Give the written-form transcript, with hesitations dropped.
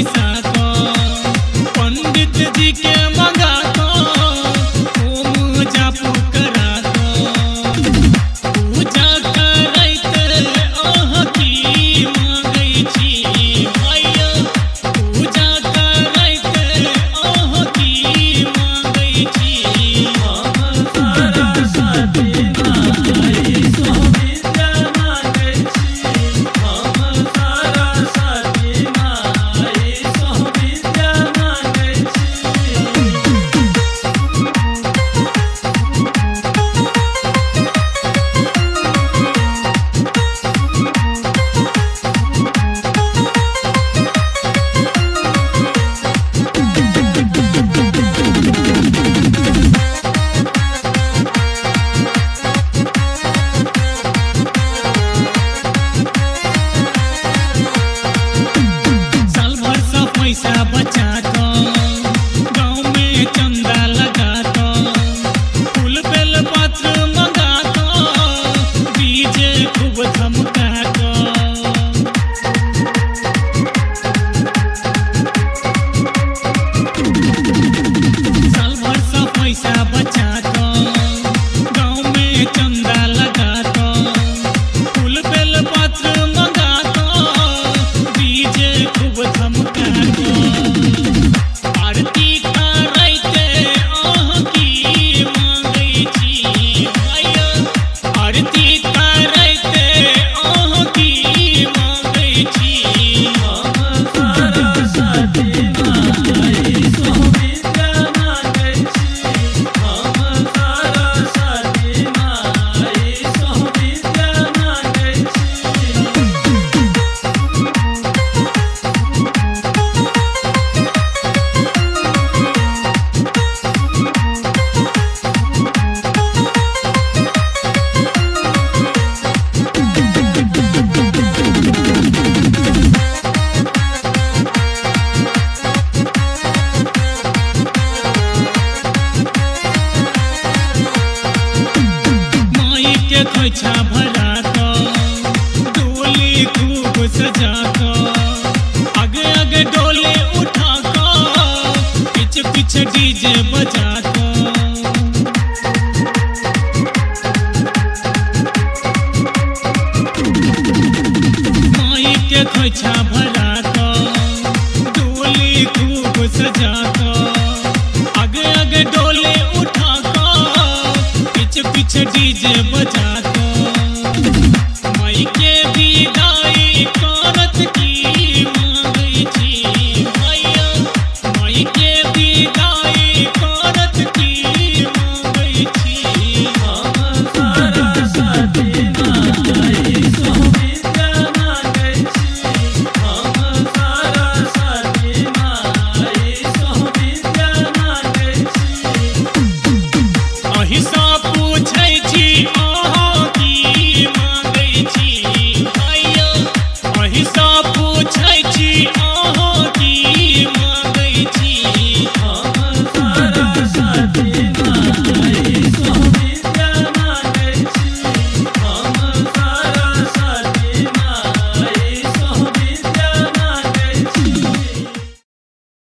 पैसा को पंडित जी के मंगा को होम जाप करा को पूजा करैते अहाँ की मांगै छी भैया पूजा करैते अहाँ की मांगै छी हम सरस्वती माई सुविद्या मांगै छी हम सरस्वती माई सुविद्या मांगै छी। साल भर सा पैसा बचा को गाँव में चंदा लगा को फूल बेल पत्र मंगा को डीजे खूब धमका को साल भर सा पैसा बचा को गाँव में चंदा लगा को फूल बेल पत्र मंगा को डीजे खूब धमका को आरती करैते अहाँ की मांगै छी भैया आरती करैते अहाँ की मांगै छी हम सरस्वती माई सुविद्या मांगै छी हम सरस्वती माई सुविद्या मांगै छी। माई के खोइछा भरा को डोली खूब सजा को आगे आगे डोली उठा को पीछे पीछे डीजे बजा को माई के खोइछा भरा को डोली खूब सजा को